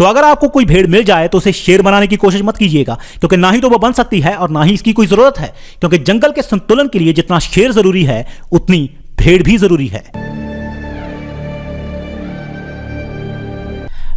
तो अगर आपको कोई भेड़ मिल जाए तो उसे शेर बनाने की कोशिश मत कीजिएगा, क्योंकि ना ही तो वो बन सकती है और ना ही इसकी कोई जरूरत है, क्योंकि जंगल के संतुलन के लिए जितना शेर जरूरी है उतनी भेड़ भी जरूरी है।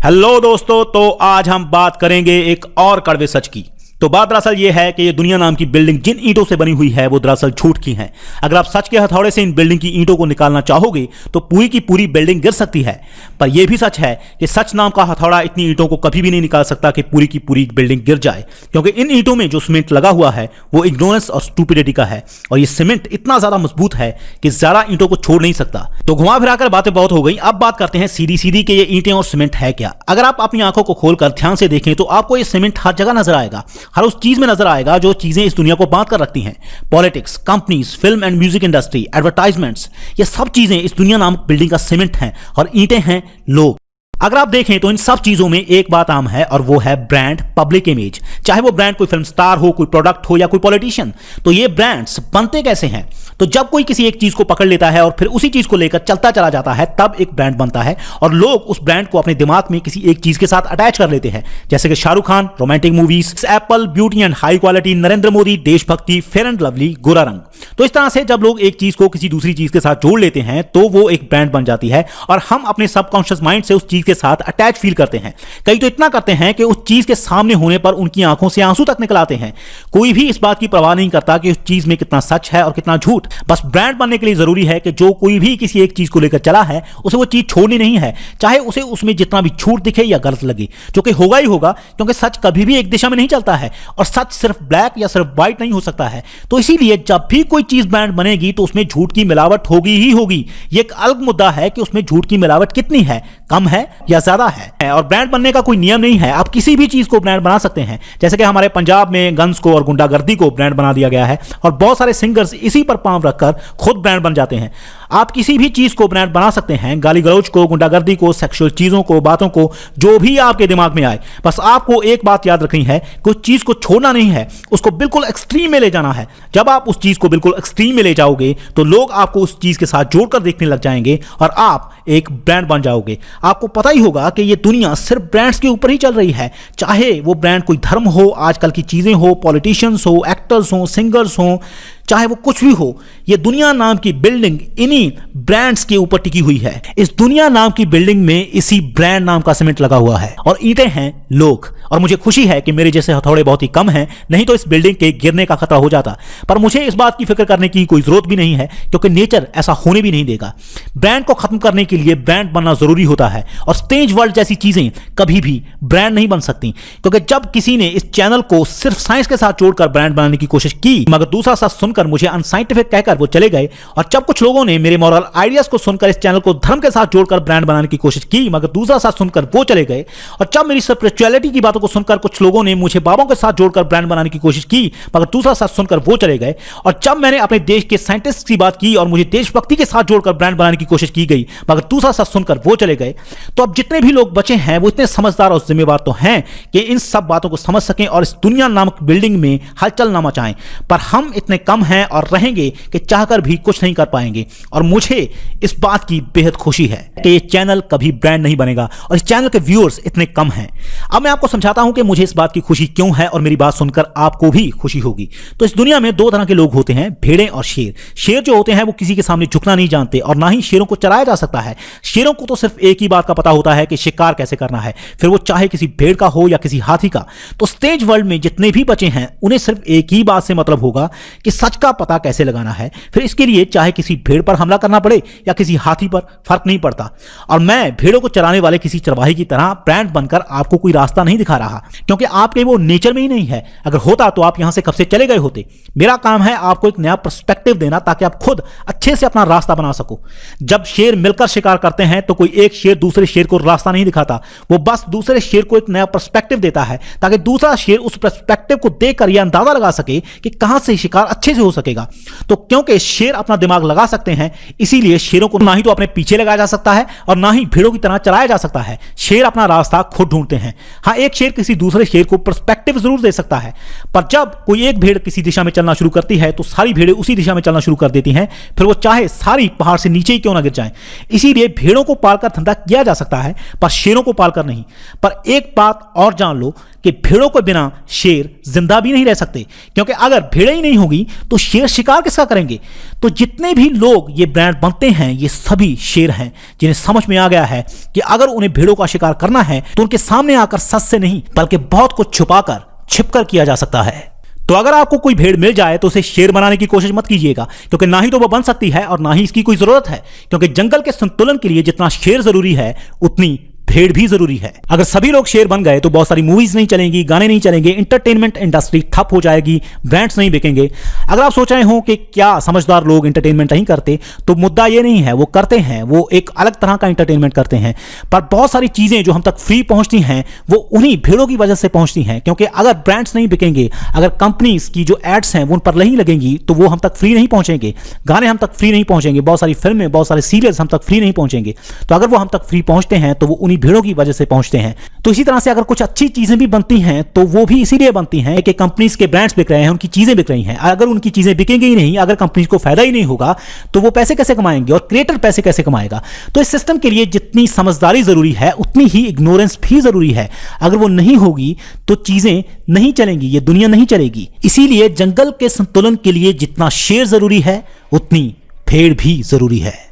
हेलो दोस्तों, तो आज हम बात करेंगे एक और कड़वे सच की। तो बात दरअसल ये है कि ये दुनिया नाम की बिल्डिंग जिन ईंटों से बनी हुई है वो दरअसल झूठ की है। अगर आप सच के हथौड़े से इन बिल्डिंग की ईंटों को निकालना चाहोगे तो पूरी की पूरी बिल्डिंग गिर सकती है। पर यह भी सच है कि सच नाम का हथौड़ा इतनी ईंटों को कभी भी नहीं निकाल सकता कि पूरी की पूरी बिल्डिंग गिर जाए, क्योंकि इन ईंटों में जो सीमेंट लगा हुआ है वो इग्नोरेंस और स्टूपिडिटी का है, और ये सीमेंट इतना ज्यादा मजबूत है कि ज्यादा ईंटों को छोड़ नहीं सकता। तो घुमा फिराकर बातें बहुत हो गई, अब बात करते हैं सीधी सीधी कि ये ईंटें और सीमेंट है क्या। अगर आप अपनी आंखों को खोलकर ध्यान से देखें तो आपको ये सीमेंट हर जगह नजर आएगा, हर उस चीज में नजर आएगा जो चीजें इस दुनिया को बांध कर रखती हैं। Politics, companies, film and music industry, advertisements, ये सब चीजें इस दुनिया नामक बिल्डिंग का सीमेंट हैं, और ईंटें हैं लोग। अगर आप देखें तो इन सब चीजों में एक बात आम है, और वो है ब्रांड, पब्लिक इमेज। चाहे वो ब्रांड कोई फिल्म स्टार हो, कोई प्रोडक्ट हो या कोई पॉलिटिशियन। तो ये ब्रांड्स बनते कैसे हैं? तो जब कोई किसी एक चीज को पकड़ लेता है और फिर उसी चीज को लेकर चलता चला जाता है, तब एक ब्रांड बनता है, और लोग उस ब्रांड को अपने दिमाग में किसी एक चीज के साथ अटैच कर लेते हैं। जैसे कि Shahrukh Khan, romantic movies, Apple, beauty and high quality, Narendra Modi, देशभक्ति, फेयर एंड लवली, गोरा रंग। तो इस तरह से जब लोग एक चीज को किसी दूसरी चीज के साथ जोड़ लेते हैं तो वो एक ब्रांड बन जाती है, और हम अपने सबकॉन्शियस माइंड से उस चीज के साथ अटैच फील करते हैं। कई तो इतना करते हैं कि उस चीज के सामने होने पर उनकी आंखों से आंसू तक निकल आते हैं। कोई भी इस बात की परवाह नहीं करता कि उस चीज में कितना सच है और कितना झूठ। बस ब्रांड बनने के लिए जरूरी है कि जो कोई भी किसी एक चीज को लेकर चला है उसे वो चीज छोड़नी नहीं है, चाहे उसे उसमें जितना भी झूठ दिखे या गलत लगे, जो कि होगा ही होगा, क्योंकि सच कभी भी एक दिशा में नहीं चलता है, और सच सिर्फ ब्लैक या सिर्फ व्हाइट नहीं हो सकता है। तो इसीलिए जब भी कोई चीज ब्रांड बनेगी तो उसमें झूठ की मिलावट होगी ही होगी। ये एक अलग मुद्दा है कि उसमें झूठ की मिलावट कितनी है, कम है या ज्यादा है। और ब्रांड बनने का कोई नियम नहीं है, आप किसी भी चीज को ब्रांड बना सकते हैं। जैसे कि हमारे पंजाब में गन्स को और गुंडागर्दी को ब्रांड बना दिया गया है, और बहुत सारे सिंगर्स इसी पर पांव रखकर खुद ब्रांड बन जाते हैं। आप किसी भी चीज को ब्रांड बना सकते हैं, गाली गलौज को, गुंडागर्दी को, सेक्सुअल चीजों को, बातों को, जो भी आपके दिमाग में आए। बस आपको एक बात याद रखनी है, कुछ चीज को छोड़ना नहीं है, उसको बिल्कुल एक्सट्रीम में ले जाना है। जब आप उस चीज को बिल्कुल एक्सट्रीम में ले जाओगे तो लोग आपको उस चीज के साथ जोड़कर देखने लग जाएंगे, और आप एक ब्रांड बन जाओगे। आपको पता ही होगा कि ये दुनिया सिर्फ ब्रांड्स के ऊपर ही चल रही है, चाहे वो ब्रांड कोई धर्म हो, आजकल की चीजें हो, पॉलिटिशियंस हो, एक्टर्स हो, सिंगर्स हो, चाहे वो कुछ भी हो। ये दुनिया नाम की बिल्डिंग इन्हीं ब्रांड्स के ऊपर टिकी हुई है। इस दुनिया नाम की बिल्डिंग में इसी ब्रांड नाम का सीमेंट लगा हुआ है, और ईंटें हैं लोग। और मुझे खुशी है कि मेरे जैसे हथौड़े बहुत ही कम हैं, नहीं तो इस बिल्डिंग के गिरने का खतरा हो जाता। पर मुझे इस बात की फिक्र करने की कोई जरूरत भी नहीं है, क्योंकि नेचर ऐसा होने भी नहीं देगा। ब्रांड को खत्म करने के लिए ब्रांड बनना जरूरी होता है, और स्टेज वर्ल्ड जैसी चीजें कभी भी ब्रांड नहीं बन सकती। क्योंकि जब किसी ने इस चैनल को सिर्फ साइंस के साथ जोड़कर ब्रांड बनाने की कोशिश की, मगर दूसरा साथ सुनकर मुझे अनसाइंटिफिक कहकर वो चले गए, और जब कुछ लोगों ने मेरे मॉरल आइडियाज को सुनकर इस चैनल को धर्म के साथ जोड़कर ब्रांड बनाने की कोशिश की, मगर दूसरा साथ सुनकर वो चले गए, और जब मेरी स्पिरिचुअलिटी की बातों को सुनकर कुछ लोगों ने मुझे बाबों के साथ जोड़कर ब्रांड बनाने की कोशिश की, मगर दूसरा साथ सुनकर वो चले गए, और जब मैंने अपने देश के साइंटिस्ट की बात की और मुझे देशभक्ति के साथ जोड़कर ब्रांड बनाने की कोशिश की गई, मगर दूसरा साथ सुनकर वो चले गए, तो अब जितने भी लोग बचे हैं वो इतने समझदार और जिम्मेवार तो हैं कि इन सब बातों को समझ सकें और इस दुनिया नामक बिल्डिंग में हलचल ना मचाएं। पर हम इतने कम हैं और रहेंगे कि चाहकर भी कुछ नहीं कर पाएंगे, और मुझे इस बात की बेहद खुशी है कि ये चैनल कभी ब्रांड नहीं बनेगा, और इस चैनल के व्यूअर्स इतने कम हैं। अब मैं आपको समझाता हूं कि मुझे इस बात की खुशी क्यों है, और मेरी बात सुनकर आपको भी खुशी होगी। तो इस दुनिया में दो तरह के लोग होते हैं, भेड़ें और शेर। शेर जो होते हैं वो किसी के सामने झुकना नहीं जानते, और ना ही शेरों को चराया जा सकता है। शेरों को तो सिर्फ एक ही बात का पता होता है कि शिकार कैसे करना है, फिर वो चाहे किसी भेड़ का हो या किसी हाथी का। तो स्टेज वर्ल्ड में जितने भी बचे हैं उन्हें सिर्फ एक ही बात से मतलब होगा कि सच का पता कैसे लगाना है, फिर इसके लिए चाहे किसी भेड़ पर हमला करना पड़े या किसी हाथी पर, फर्क नहीं पड़ता। और मैं भेड़ों को चराने वाले किसी चरवाही की तरह ब्रांड बनकर आपको कोई रास्ता नहीं दिखा रहा, क्योंकि आपके वो नेचर में ही नहीं है। अगर होता तो आप यहां से कब से चले गए होते। मेरा काम है आपको एक नया पर्सपेक्टिव देना, ताकि आप खुद अच्छे से अपना रास्ता बना सको। जब शेर मिलकर शिकार करते हैं तो कोई एक शेर दूसरे शेर को रास्ता नहीं दिखाता, वो बस दूसरे शेर को एक नया पर्सपेक्टिव देता है, ताकि दूसरा शेर उस पर्सपेक्टिव को देखकर यह अंदाजा लगा सके कि कहां से शिकार अच्छे से हो सकेगा। तो क्योंकि शेर अपना दिमाग लगा सकते हैं, इसीलिए शेरों को ना ही तो अपने पीछे लगाया जा सकता है और ना ही भेड़ों की तरह चलाया जा सकता है। शेर अपना रास्ता खुद ढूंढते हैं। हाँ, एक शेर किसी दूसरे शेर को पर्सपेक्टिव जरूर दे सकता है, पर जब कोई एक भेड़ किसी दिशा में चलना शुरू करती है तो सारी भेड़ें उसी दिशा में चलना शुरू कर देती हैं, फिर वो चाहे सारी पहाड़ से नीचे ही क्यों ना गिर जाएं। इसीलिए भेड़ों को पालकर धंधा किया जा सकता है, पर शेरों को पालकर नहीं। पर एक बात और जान लो कि भेड़ों के बिना शेर जिंदा भी नहीं रह सकते, क्योंकि अगर भेड़ें ही नहीं होगी तो शेर शिकार किसका करेंगे। तो जितने भी लोग ये ब्रांड बनते हैं ये सभी शेर हैं जिन्हें समझ में आ गया है कि अगर उन्हें भेड़ों का शिकार करना है तो उनके सामने आकर सच से नहीं बल्कि बहुत कुछ छुपाकर छिपकर किया जा सकता है। तो अगर आपको कोई भेड़ मिल जाए तो उसे शेर बनाने की कोशिश मत कीजिएगा, क्योंकि ना ही तो वो बन सकती है और ना ही इसकी कोई जरूरत है, क्योंकि जंगल के संतुलन के लिए जितना शेर जरूरी है उतनी भेड़ भी जरूरी है। अगर सभी लोग शेर बन गए तो बहुत सारी मूवीज नहीं चलेंगी, गाने नहीं चलेंगे, एंटरटेनमेंट इंडस्ट्री ठप हो जाएगी, ब्रांड्स नहीं बिकेंगे। अगर आप सोच रहे हो कि क्या समझदार लोग एंटरटेनमेंट नहीं करते, तो मुद्दा ये नहीं है, वो करते हैं, वो एक अलग तरह का एंटरटेनमेंट करते हैं। पर बहुत सारी चीजें जो हम तक फ्री पहुंचती हैं वो उन्हीं भेड़ों की वजह से पहुंचती हैं, क्योंकि अगर ब्रांड्स नहीं बिकेंगे, अगर कंपनीज की जो एड्स हैं वो उन पर नहीं लगेंगी तो वो हम तक फ्री नहीं पहुंचेंगे, गाने हम तक फ्री नहीं पहुंचेंगे, बहुत सारी फिल्में, बहुत सारे सीरियल्स हम तक फ्री नहीं पहुंचेंगे। तो अगर वो हम तक फ्री पहुंचते हैं तो वो उन्हीं भेड़ों की वजह से पहुंचते हैं। तो इसी तरह से अगर कुछ अच्छी चीजें भी बनती हैं तो वो भी इसीलिए बनती हैं कि कंपनीज के ब्रांड्स बिक रहे हैं, उनकी चीजें बिक रही हैं। अगर उनकी चीजें बिकेंगी ही नहीं, अगर कंपनीज को फायदा ही नहीं होगा तो वो पैसे कैसे कमाएंगे और क्रिएटर पैसे कैसे कमाएगा। तो इस सिस्टम के लिए जितनी समझदारी जरूरी है उतनी ही इग्नोरेंस भी जरूरी है। अगर वो नहीं होगी तो चीजें नहीं चलेंगी, ये दुनिया नहीं चलेगी। इसीलिए जंगल के संतुलन के लिए जितना शेर जरूरी है उतनी भेड़ भी जरूरी है।